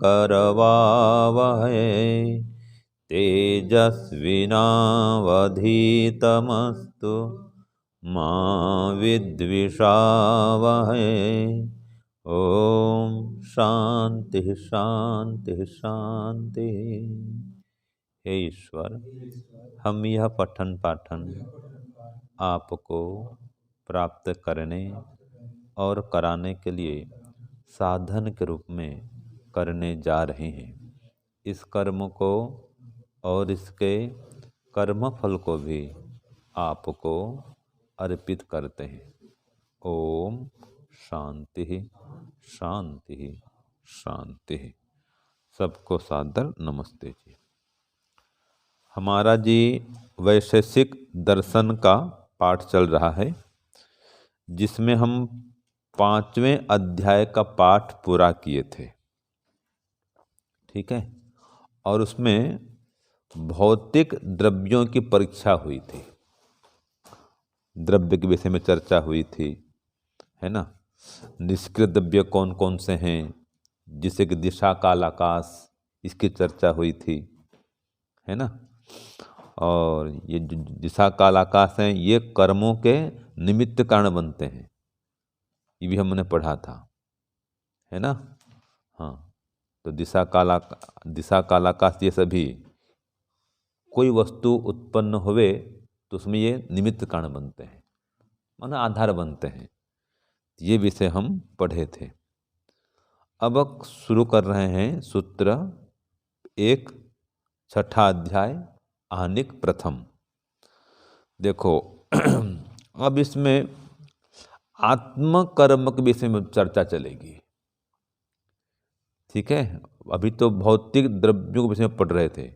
करवावहै तेजस्विनावधीतमस्तु मा विद्विषावहै। ओम शांति शांति शांति। हे ईश्वर, हम यह पठन पाठन आपको प्राप्त करने और कराने के लिए साधन के रूप में करने जा रहे हैं। इस कर्म को और इसके कर्म फल को भी आपको अर्पित करते हैं। ओम शांति शांति शांति। सबको सादर नमस्ते जी। हमारा जी वैशेषिक दर्शन का पाठ चल रहा है, जिसमें हम 5वें अध्याय का पाठ पूरा किए थे। ठीक है। और उसमें भौतिक द्रव्यों की परीक्षा हुई थी, द्रव्य के विषय में चर्चा हुई थी, है ना। निष्क्रिय द्रव्य कौन कौन से हैं, जिसे कि दिशा काल आकाश, इसकी चर्चा हुई थी, है ना। और ये जो दिशा काल आकाश हैं, ये कर्मों के निमित्त कारण बनते हैं, ये भी हमने पढ़ा था, है ना। हाँ, तो दिशा काल आकाश ये सभी कोई वस्तु उत्पन्न हुए तो उसमें ये निमित्त कारण बनते हैं, माना आधार बनते हैं। ये विषय हम पढ़े थे। अब शुरू कर रहे हैं सूत्र 1, 6ठा अध्याय, आहनिक प्रथम। देखो अब इसमें आत्म कर्म के विषय में चर्चा चलेगी। ठीक है। अभी तो भौतिक द्रव्यों के विषय में पढ़ रहे थे,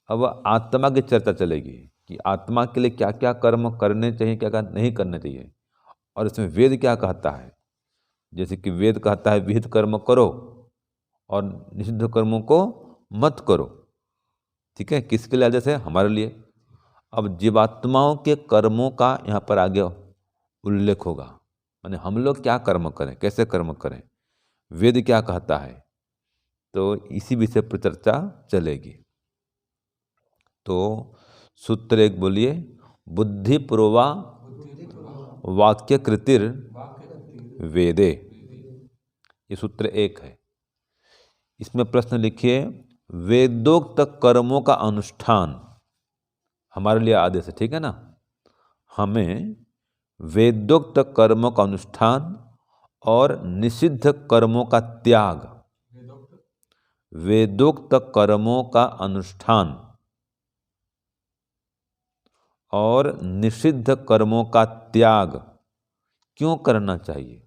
अब आत्मा की चर्चा चलेगी कि आत्मा के लिए क्या क्या कर्म करने चाहिए, क्या क्या नहीं करने चाहिए, और इसमें वेद क्या कहता है। जैसे कि वेद कहता है विहित कर्म करो और निषिद्ध कर्मों को मत करो। ठीक है। किसके लिए? जैसे हमारे लिए। अब जीवात्माओं के कर्मों का यहाँ पर आगे उल्लेख होगा, माने हम लोग क्या कर्म करें, कैसे कर्म करें, वेद क्या कहता है, तो इसी विषय पर चर्चा चलेगी। तो सूत्र 1 बोलिए, बुद्धिपूर्वा वाक्य कृतिर वेदे। ये सूत्र 1 है। इसमें प्रश्न लिखिए, वेदोक्त कर्मों का अनुष्ठान हमारे लिए आदेश है। ठीक है ना। हमें वेदोक्त कर्मों का अनुष्ठान और निषिद्ध कर्मों का त्याग, वेदोक्त कर्मों का अनुष्ठान और निषिद्ध कर्मों का त्याग क्यों करना चाहिए।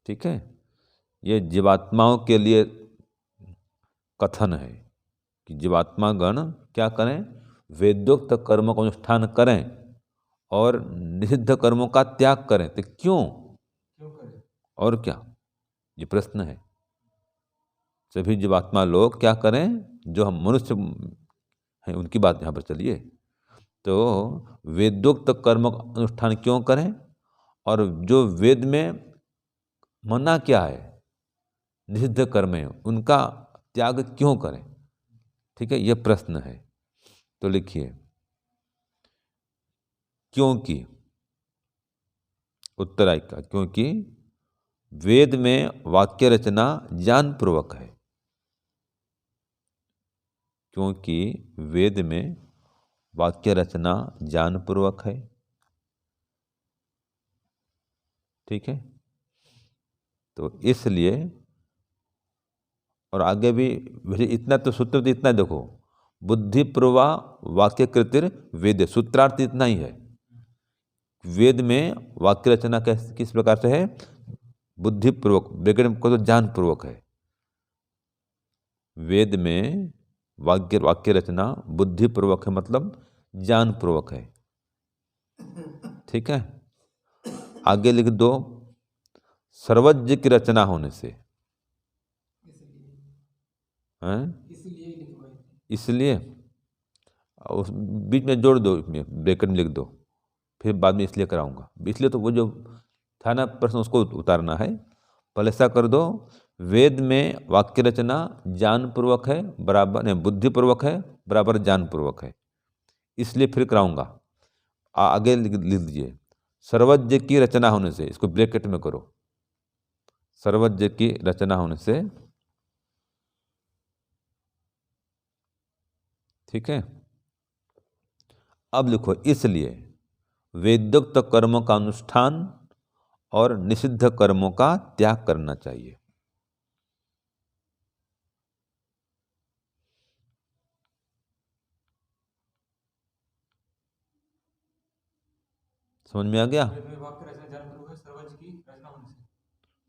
ठीक है। ये जीवात्माओं के लिए कथन है कि जीवात्मा गण क्या करें, वेदोक्त कर्मों का अनुष्ठान करें और निषिद्ध कर्मों का त्याग करें। तो क्यों करें और क्या, ये प्रश्न है। सभी जीवात्मा लोग क्या करें, जो हम मनुष्य हैं उनकी बात यहाँ पर चलिए। तो वेदोक्त कर्म का अनुष्ठान क्यों करें, और जो वेद में मना क्या है, निषिद्ध कर्म है, उनका त्याग क्यों करें। ठीक है, यह प्रश्न है। तो लिखिए, क्योंकि उत्तरायिक का, क्योंकि वेद में वाक्य रचना ज्ञानपूर्वक है। क्योंकि वेद में वाक्य रचना ज्ञानपूर्वक है। ठीक है। तो इसलिए, और आगे भी इतना तो सूत्र तो इतना देखो, बुद्धिपूर्वा वाक्य कृतिर वेद, सूत्रार्थ इतना ही है। वेद में वाक्य रचना किस प्रकार से है, बुद्धिपूर्वक, वैज्ञानिक को तो ज्ञानपूर्वक है। वेद में वाक्य रचना बुद्धिपूर्वक है, मतलब ज्ञानपूर्वक है। ठीक है। आगे लिख दो, सर्वज्ञ की रचना होने से। इसलिए उस बीच में जोड़ दो, इसमें ब्रैकेट में लिख दो, फिर बाद में इसलिए कराऊंगा। इसलिए तो वो जो था ना प्रश्न, उसको उतारना है। पहले ऐसा कर दो, वेद में वाक्य रचना ज्ञानपूर्वक है बराबर, नहीं बुद्धिपूर्वक है बराबर ज्ञानपूर्वक है, इसलिए फिर कराऊंगा। आगे लिख दीजिए, सर्वज्ञ की रचना होने से, इसको ब्रैकेट में करो, सर्वज्ञ की रचना होने से, ठीक है। अब लिखो, इसलिए वेदोक्त कर्मों का अनुष्ठान और निषिद्ध कर्मों का त्याग करना चाहिए। समझ में आ गया?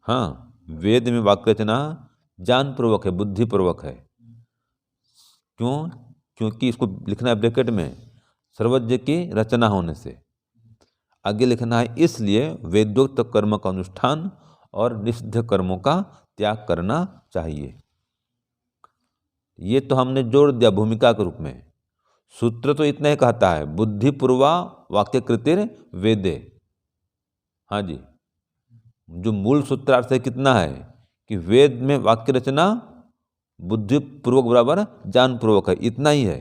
हाँ, वेद में वाक्य रचना ज्ञानपूर्वक है, बुद्धिपूर्वक है। क्यों? क्योंकि इसको लिखना है ब्रैकेट में, सर्वज्ञ की रचना होने से। आगे लिखना है, इसलिए वेदोक्त कर्म का अनुष्ठान और निषिद्ध कर्मों का त्याग करना चाहिए। ये तो हमने जोड़ दिया भूमिका के रूप में। सूत्र तो इतना ही कहता है, बुद्धिपूर्वा वाक्यकृतिर वेदे। हाँ जी, जो मूल सूत्रार्थ है कितना है कि वेद में वाक्य रचना बुद्धिपूर्वक बराबर ज्ञानपूर्वक है, इतना ही है।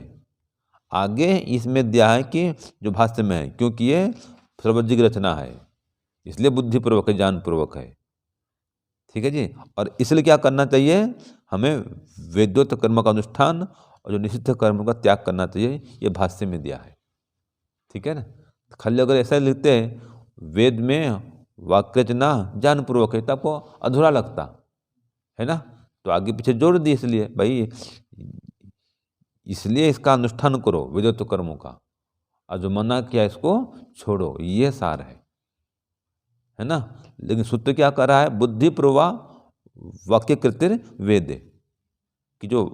आगे इसमें दिया है कि जो भाष्य में है, क्योंकि ये सर्वज्ञ की रचना है इसलिए बुद्धिपूर्वक है, ज्ञानपूर्वक है। ठीक है जी। और इसलिए क्या करना चाहिए, हमें वेदोक्त कर्म का अनुष्ठान और जो निषिद्ध कर्म का त्याग करना चाहिए, ये भाष्य में दिया है। ठीक है ना। खाली अगर ऐसा लिखते हैं वेद में वाक्य रचना ज्ञानपूर्वक है, तो आपको अधूरा लगता है ना। तो आगे पीछे जोड़ दी, इसलिए भाई इसलिए इसका अनुष्ठान करो वेदोक्त कर्मों का, और जो मना किया इसको छोड़ो, ये सार है ना। लेकिन सूत्र क्या कर रहा है, बुद्धिपूर्वा वाक्य कृतिर वेद, कि जो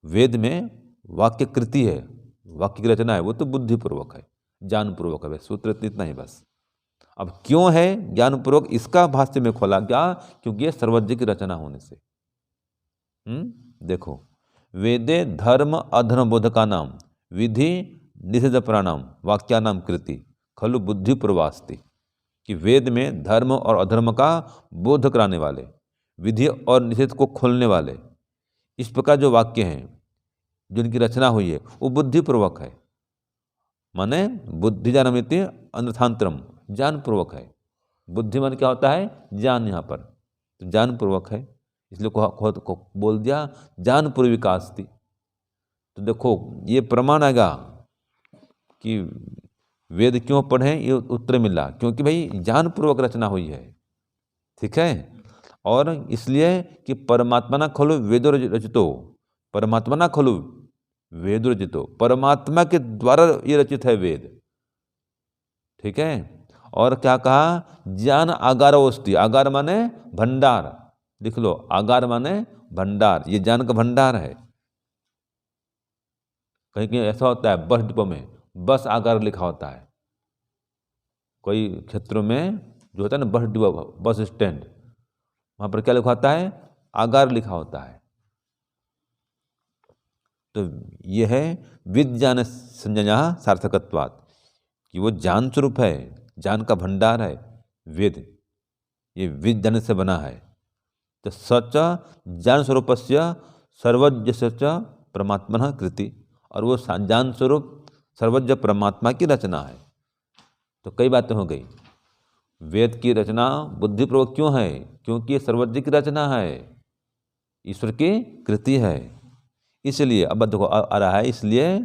वेद में वाक्य कृति है, वाक्य की रचना है, वो तो बुद्धिपूर्वक है, ज्ञानपूर्वक है। सूत्र इतना ही बस। अब क्यों है ज्ञानपूर्वक, इसका भाष्य में खोला क्या, क्योंकि ये सर्वज्ञ की रचना होने से। देखो, वेदे धर्म अधर्म बोधका नाम विधि निषेध प्राणाम वाक्यानाम कृति खलु बुद्धिपूर्वास्ति, कि वेद में धर्म और अधर्म का बोध कराने वाले, विधि और निषेध को खोलने वाले, इस प्रकार जो वाक्य हैं जिनकी रचना हुई है, वो बुद्धिपूर्वक है। माने बुद्धि जानमिति अनर्थांतरम, ज्ञानपूर्वक है। बुद्धि मन क्या होता है, ज्ञान, यहाँ पर तो ज्ञानपूर्वक है, इसलिए को बोल दिया ज्ञानपूर्विकास्ति। तो देखो ये प्रमाण आएगा कि वेद क्यों पढ़ें, ये उत्तर मिला, क्योंकि भाई ज्ञानपूर्वक रचना हुई है। ठीक है। और इसलिए कि परमात्मा ना खलु वेदो रचितो, परमात्मा ना खलु वेदो रचितो, परमात्मा के द्वारा ये रचित है वेद। ठीक है। और क्या कहा, ज्ञान आगारोस्ति, आगार माने भंडार, लिख लो, आगार माने भंडार, ये ज्ञान का भंडार है। कहीं कहीं ऐसा होता है बस डिपो में बस आगार लिखा होता है, कोई क्षेत्रों में जो होता है ना बस डिपो, बस स्टैंड, वहाँ पर क्या लिखा होता है, आगार लिखा होता है। तो ये है विज्ञान संज्ञा सार्थकत्वात्, कि वो ज्ञान स्वरूप है, ज्ञान का भंडार है वेद, ये विज्ञान से बना है। तो सच ज्ञान स्वरूप से सर्वज्ञ सच परमात्मा कृति, और वो ज्ञान स्वरूप सर्वज्ञ परमात्मा की रचना है। तो कई बातें हो गई। वेद की रचना बुद्धिपूर्वक क्यों है, क्योंकि ये सर्वज्ञ की रचना है, ईश्वर की कृति है। इसलिए अब देखो आ रहा है, इसलिए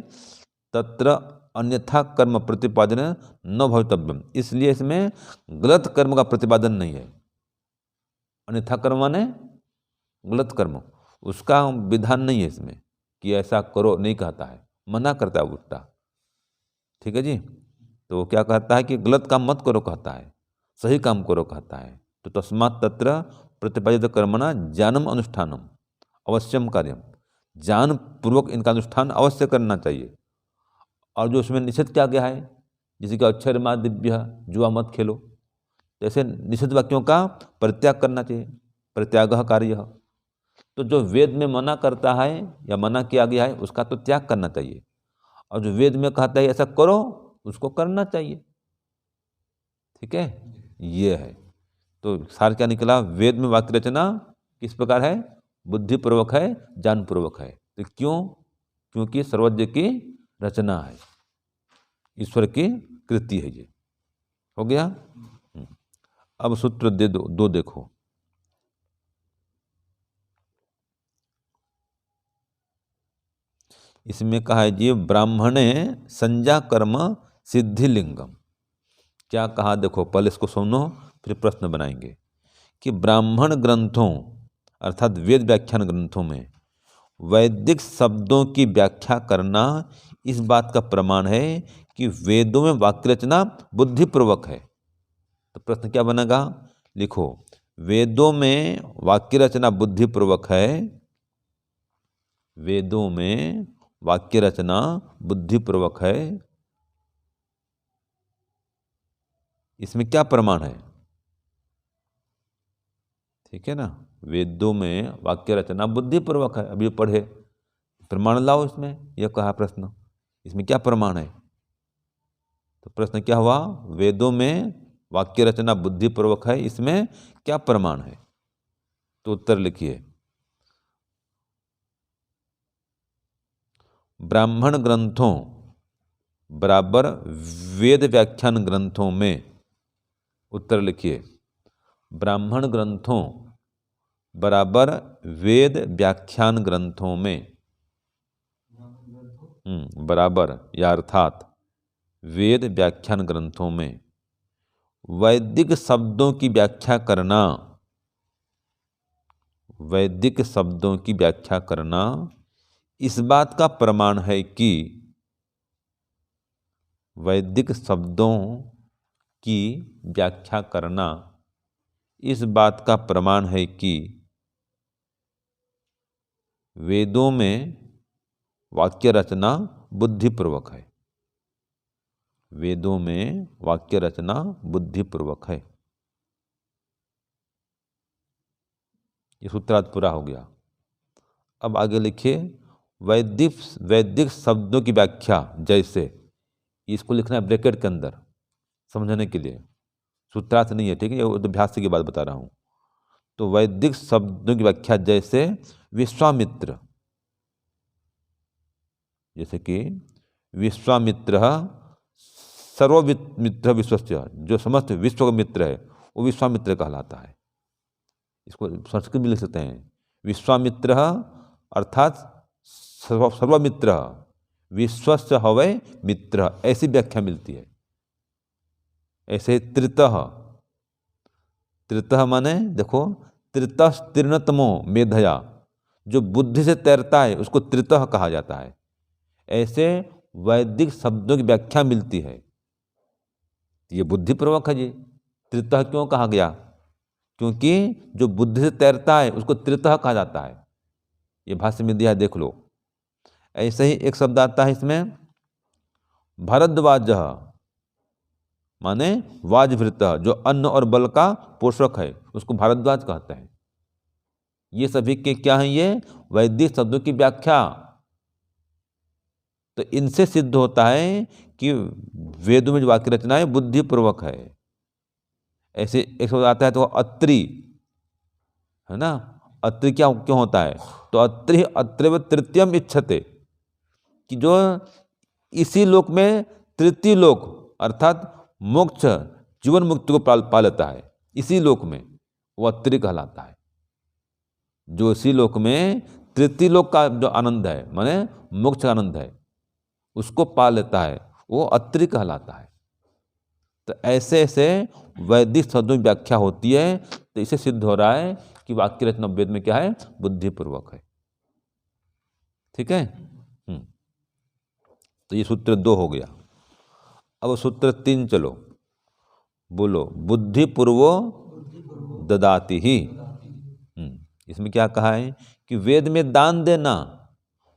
तत्र अन्यथा कर्म प्रतिपादन न भवितव्यम, इसलिए इसमें गलत कर्म का प्रतिपादन नहीं है। अन्यथा कर्म माने गलत कर्म, उसका विधान नहीं है इसमें कि ऐसा करो, नहीं कहता है, मना करता है उल्टा। ठीक है जी। तो क्या कहता है कि गलत काम मत करो कहता है, सही काम करो कहता है। तो तस्मात् तत्र प्रतिपादित कर्मणा ज्ञानम अनुष्ठानम अवश्यम कार्यम, ज्ञान पूर्वक इनका अनुष्ठान अवश्य करना चाहिए। और जो उसमें निषेध क्या गया है, जैसे कि अक्षर मा दिव्य, जुआ मत खेलो, तो ऐसे निषेध वाक्यों का परित्याग करना चाहिए, परित्याग कार्य। तो जो वेद में मना करता है या मना किया गया है, उसका तो त्याग करना चाहिए, और जो वेद में कहता है ऐसा करो, उसको करना चाहिए। ठीक है, ये है। तो सार क्या निकला? वेद में वाक्य रचना किस प्रकार है? बुद्धिपूर्वक है, ज्ञानपूर्वक है। तो क्यों? क्योंकि सर्वज्ञ की रचना है, ईश्वर की कृति है। ये हो गया। अब सूत्र दो देखो। इसमें कहा है जी, ब्राह्मणे संज्ञा कर्म सिद्धि लिंगम। क्या कहा देखो, पहले इसको सुनो फिर प्रश्न बनाएंगे कि ब्राह्मण ग्रंथों अर्थात वेद व्याख्यान ग्रंथों में वैदिक शब्दों की व्याख्या करना इस बात का प्रमाण है कि वेदों में वाक्य रचना बुद्धिपूर्वक है। तो प्रश्न क्या बनेगा? लिखो, वेदों में वाक्य रचना बुद्धिपूर्वक है। वेदों में वाक्य रचना बुद्धिपूर्वक है, इसमें क्या प्रमाण है? ठीक है ना, वेदों में वाक्य रचना बुद्धिपूर्वक है। अभी पढ़े, प्रमाण लाओ इसमें। यह कहा प्रश्न, इसमें क्या प्रमाण है? तो प्रश्न क्या हुआ? वेदों में वाक्य रचना बुद्धिपूर्वक है, इसमें क्या प्रमाण है? तो उत्तर लिखिए। ब्राह्मण ग्रंथों बराबर वेद व्याख्यान ग्रंथों में, उत्तर लिखिए, ब्राह्मण ग्रंथों बराबर वेद व्याख्यान ग्रंथों में, बराबर या अर्थात वेद व्याख्यान ग्रंथों में वैदिक शब्दों की व्याख्या करना, वैदिक शब्दों की व्याख्या करना इस बात का प्रमाण है कि वैदिक शब्दों की व्याख्या करना इस बात का प्रमाण है कि वेदों में वाक्य रचना बुद्धिपूर्वक है। वेदों में वाक्य रचना बुद्धिपूर्वक है। ये सूत्रार्थ पूरा हो गया। अब आगे लिखिए, वैदिक शब्दों की व्याख्या जैसे, इसको लिखना है ब्रैकेट के अंदर समझने के लिए, सूत्रार्थ नहीं है, ठीक है, ये अभ्यास की बात बता रहा हूँ। तो वैदिक शब्दों की व्याख्या जैसे विश्वामित्र, जैसे कि विश्वामित्र सर्वमित्र विश्वस्य, जो समस्त विश्व का मित्र है वो विश्वामित्र कहलाता है। इसको संस्कृत में लिख सकते हैं, विश्वामित्र अर्थात सर्वमित्र विश्वस्य हवै मित्र, ऐसी व्याख्या मिलती है। ऐसे त्रितः, त्रितः माने देखो, त्रितः तीर्णतमो मेधया, जो बुद्धि से तैरता है उसको त्रितः कहा जाता है। ऐसे वैदिक शब्दों की व्याख्या मिलती है। ये बुद्धिपूर्वक है। जी त्रितः क्यों कहा गया? क्योंकि जो बुद्धि से तैरता है उसको त्रितः कहा जाता है। ये भाष्य में दिया, देख लो। ऐसे ही एक शब्द आता है इसमें, भरद्वाज माने वाजभृत, जो अन्न और बल का पोषक है उसको भारद्वाज कहते हैं। ये सभी के क्या हैं? ये वैदिक शब्दों की व्याख्या। तो इनसे सिद्ध होता है कि वेदों में जो वाक्य रचनाएं बुद्धिपूर्वक है। ऐसे एक शब्द आता है तो अत्रि, है ना, अत्रि क्या क्यों होता है? तो अत्रि अत्रैव तृतीयम इच्छते, कि जो इसी लोक में तृतीय लोक अर्थात मोक्ष जीवन मुक्ति को पा लेता है, इसी लोक में वो अत्रि कहलाता है। जो इसी लोक में तृतीय लोक का जो आनंद है, माने मोक्ष का आनंद है, उसको पा लेता है, वो अत्रि कहलाता है। तो ऐसे ऐसे वैदिक शब्दों की व्याख्या होती है। तो इसे सिद्ध हो रहा है कि वाक्य रचना वेद में क्या है? बुद्धिपूर्वक है। ठीक है। तो ये सूत्र 2 हो गया। अब सूत्र 3 चलो, बोलो, बुद्धिपूर्वो ददाति ही। इसमें क्या कहा है कि वेद में दान देना,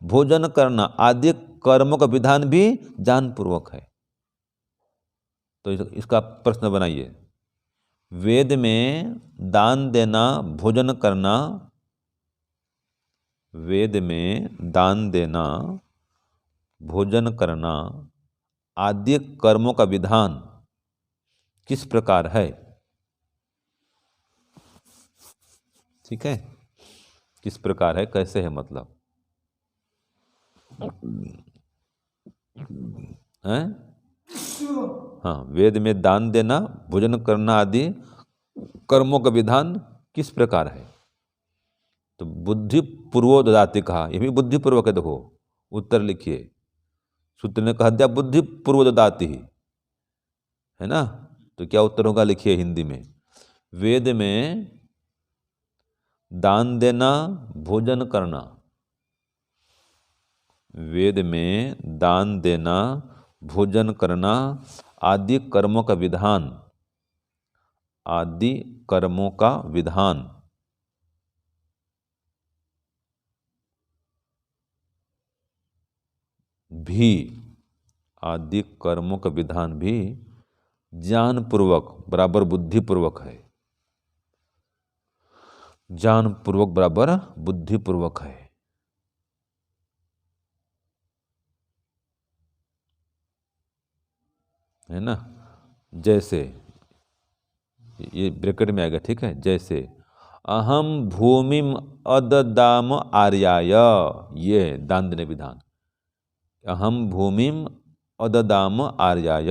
भोजन करना आदि कर्मों का विधान भी ज्ञानपूर्वक है। तो इसका प्रश्न बनाइए, वेद में दान देना, भोजन करना, वेद में दान देना, भोजन करना आदि कर्मों का विधान किस प्रकार है? ठीक है, किस प्रकार है, कैसे है, मतलब हैं? हाँ, वेद में दान देना, भोजन करना आदि कर्मों का विधान किस प्रकार है? तो बुद्धि पूर्वो ददाति कहा, ये भी बुद्धिपूर्वक है। देखो उत्तर लिखिए, सूत्र ने कहा दिया बुद्धि पूर्व ददाति ही, है ना। तो क्या उत्तर होगा, लिखिए हिंदी में। वेद में दान देना, भोजन करना, वेद में दान देना, भोजन करना आदि कर्मों का विधान, आदि कर्मों का विधान भी, आदि कर्मों का विधान भी ज्ञानपूर्वक बराबर बुद्धिपूर्वक है, ज्ञानपूर्वक बराबर बुद्धिपूर्वक है ना। जैसे ये ब्रैकेट में आएगा, ठीक है। जैसे अहम भूमिम अददाम आर्याय, ये है दान देने विधान। अहम भूमिम अददाम आर्याय,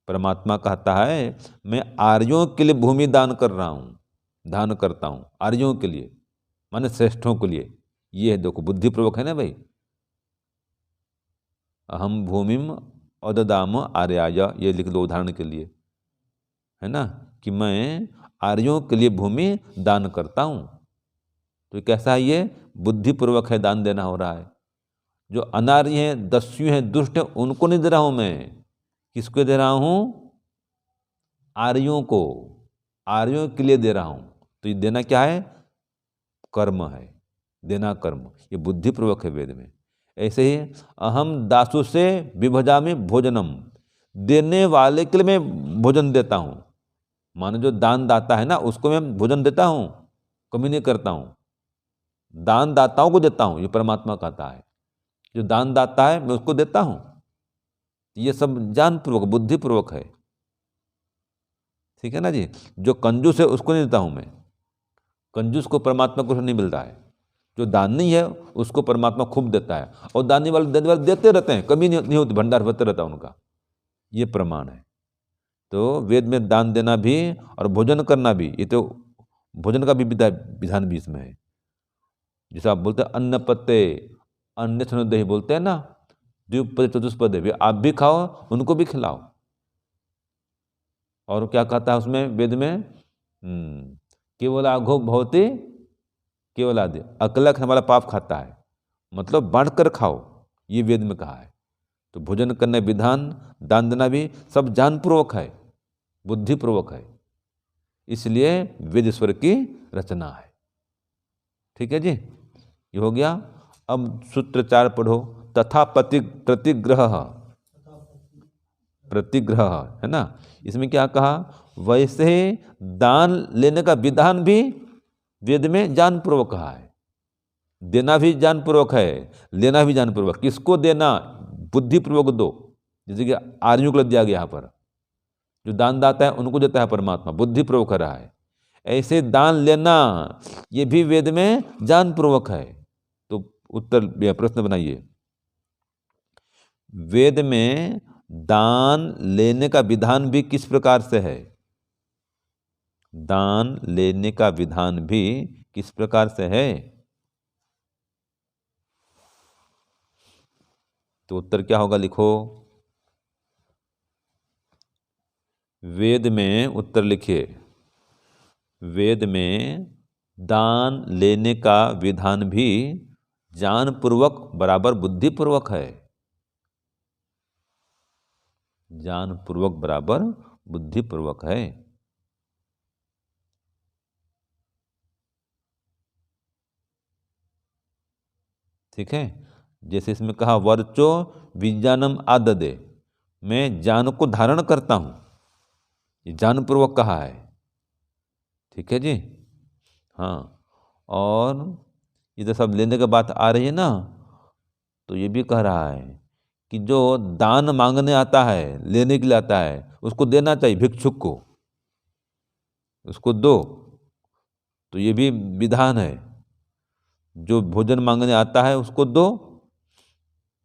परमात्मा कहता है मैं आर्यों के लिए भूमि दान कर रहा हूँ, दान करता हूँ आर्यों के लिए, माने श्रेष्ठों के लिए। ये है, देखो बुद्धिपूर्वक है ना भाई। अहम भूमिम अददाम आर्याय, ये लिख लो उदाहरण के लिए, है ना, कि मैं आर्यों के लिए भूमि दान करता हूँ। तो कैसा है, ये बुद्धिपूर्वक है, दान देना हो रहा है। जो अनार्य हैं, दस्यु हैं, दुष्ट हैं, उनको नहीं दे रहा हूँ मैं, किसको दे रहा हूँ, आर्यों को, आर्यों के लिए दे रहा हूँ। तो ये देना क्या है, कर्म है, देना कर्म, ये बुद्धिपूर्वक है वेद में। ऐसे ही अहम दासु से विभजामि भोजनम, देने वाले के लिए मैं भोजन देता हूँ। मानो जो दान दाता है ना, उसको मैं भोजन देता हूँ, कमी नहीं करता हूँ, दान दाताओं को देता हूँ, ये परमात्मा कहता है। जो दान दाता है मैं उसको देता हूँ। ये सब ज्ञानपूर्वक बुद्धिपूर्वक है, ठीक है ना जी। जो कंजूस है उसको नहीं देता हूँ मैं, कंजूस को परमात्मा को नहीं मिलता है। जो दान नहीं है उसको परमात्मा खूब देता है, और देने वाले देते रहते हैं, कमी नहीं होती, भंडार भरते रहता है उनका, ये प्रमाण है। तो वेद में दान देना भी और भोजन करना भी, ये तो भोजन का भी विधान भी इसमें है। जैसे आप बोलते हैं अन्न पत्ते, अन्य दही बोलते हैं ना, द्विपद चतुष्पद भी, आप भी खाओ उनको भी खिलाओ। और क्या कहता है उसमें वेद में, केवल आघो भवते केवल आदि, अकेला खाने वाला पाप खाता है, मतलब बांट कर खाओ, ये वेद में कहा है। तो भोजन करने विधान, दान देना भी सब ज्ञानपूर्वक है, बुद्धिपूर्वक है, इसलिए वेद ईश्वर की रचना है। ठीक है जी, ये हो गया। अब सूत्र 4 पढ़ो, तथा प्रतिग्रह, प्रतिग्रह है ना। इसमें क्या कहा, वैसे दान लेने का विधान भी वेद में ज्ञानपूर्वक कहा है, देना भी ज्ञानपूर्वक है, लेना भी ज्ञानपूर्वक। किसको देना, बुद्धिपूर्वक दो, जैसे कि आर्यों को दिया गया यहाँ पर, जो दान दाता है उनको देता है परमात्मा, बुद्धिपूर्वक कर रहा है। ऐसे दान लेना ये भी वेद में ज्ञानपूर्वक है। तो उत्तर प्रश्न बनाइए, वेद में दान लेने का विधान भी किस प्रकार से है, दान लेने का विधान भी किस प्रकार से है। तो उत्तर क्या होगा, लिखो वेद में, उत्तर लिखिए, वेद में दान लेने का विधान भी ज्ञानपूर्वक बराबर बुद्धिपूर्वक है, ज्ञानपूर्वक बराबर बुद्धिपूर्वक है। ठीक है, जैसे इसमें कहा वर्चो विज्ञानम आददे, मैं ज्ञान को धारण करता हूं, ये ज्ञानपूर्वक कहा है। ठीक है जी, हाँ। और ये तो सब लेने की बात आ रही है ना, तो ये भी कह रहा है कि जो दान मांगने आता है, लेने के लिए आता है, उसको देना चाहिए, भिक्षुक को उसको दो। तो ये भी विधान है। जो भोजन मांगने आता है उसको दो,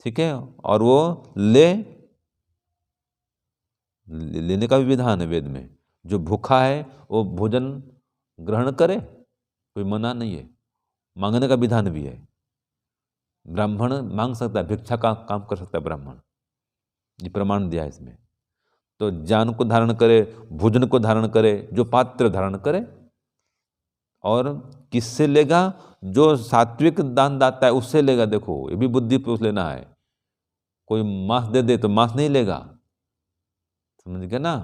ठीक है, और वो लेने का भी विधान है वेद में। जो भूखा है वो भोजन ग्रहण करे, कोई मना नहीं है। मांगने का विधान भी है। ब्राह्मण मांग सकता है, भिक्षा का काम कर सकता है ब्राह्मण, ये प्रमाण दिया है इसमें। तो ज्ञान को धारण करे, भोजन को धारण करे, जो पात्र धारण करे। और किससे लेगा? जो सात्विक दान दाता है उससे लेगा। देखो ये भी बुद्धिपूर्वक लेना है। कोई मांस दे दे तो मांस नहीं लेगा, समझ गए ना।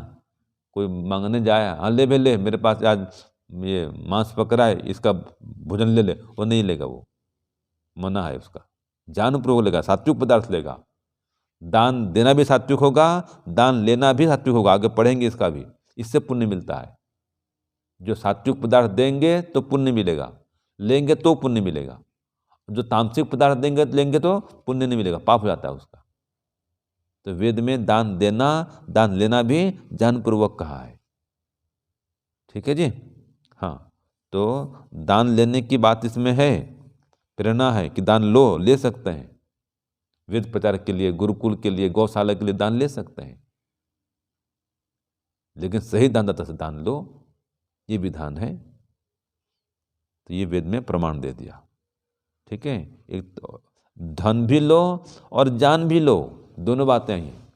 कोई मांगने जाए, हाँ ले भाई ले, मेरे पास आज ये मांस पकड़ा है, इसका भोजन ले ले, वो नहीं लेगा, वो मना है उसका। ज्ञानपूर्वक लेगा, सात्विक पदार्थ लेगा। दान देना भी सात्विक होगा, दान लेना भी सात्विक होगा। आगे पढ़ेंगे इसका भी, इससे पुण्य मिलता है। जो सात्विक पदार्थ देंगे तो पुण्य मिलेगा, लेंगे तो पुण्य मिलेगा। जो तामसिक पदार्थ लेंगे तो पुण्य नहीं मिलेगा, पाप हो जाता है उसका। तो वेद में दान देना, दान लेना भी ज्ञानपूर्वक कहा है, ठीक है जी। हाँ, तो दान लेने की बात इसमें है, प्रेरणा है कि दान लो, ले सकते हैं। वेद प्रचार के लिए, गुरुकुल के लिए, गौशाला के लिए दान ले सकते हैं, लेकिन सही दानदाता से दान लो, ये विधान है। तो ये वेद में प्रमाण दे दिया, ठीक है। एक तो धन भी लो और जान भी लो, दोनों बातें हैं।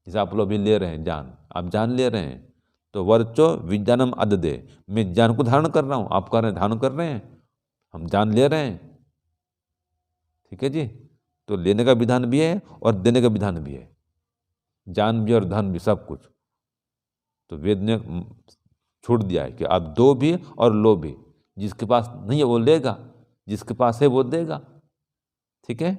जैसे आप लोग भी ले रहे हैं जान, आप जान ले रहे हैं, तो वर्चो विज्ञानम अददे, मैं जान को धारण कर रहा हूँ, आप कह रहे हैं धारण कर रहे हैं, हम जान ले रहे हैं, ठीक है जी। तो लेने का विधान भी है और देने का विधान भी है, जान भी और धन भी, सब कुछ। तो वेद ने छूट दिया है कि आप दो भी और लो भी। जिसके पास नहीं है वो लेगा, जिसके पास है वो देगा, ठीक है।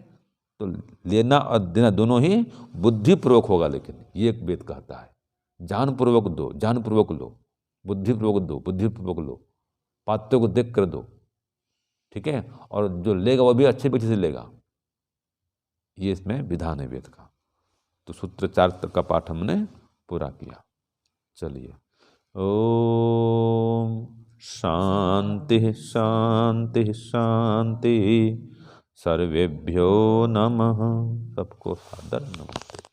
तो लेना और देना दोनों ही बुद्धिपूर्वक होगा, लेकिन ये एक वेद कहता है ज्ञानपूर्वक दो, ज्ञानपूर्वक लो, बुद्धिपूर्वक दो, बुद्धिपूर्वक लो, पात्रों को देख कर दो, ठीक है। और जो लेगा वो भी अच्छे बच्चे से लेगा, ये इसमें विधान है वेद का। तो सूत्र 4 तक का पाठ हमने पूरा किया। चलिए, ओम शांति शांति शांति। सर्वेभ्यो नमः। सबको सादर नमस्ते।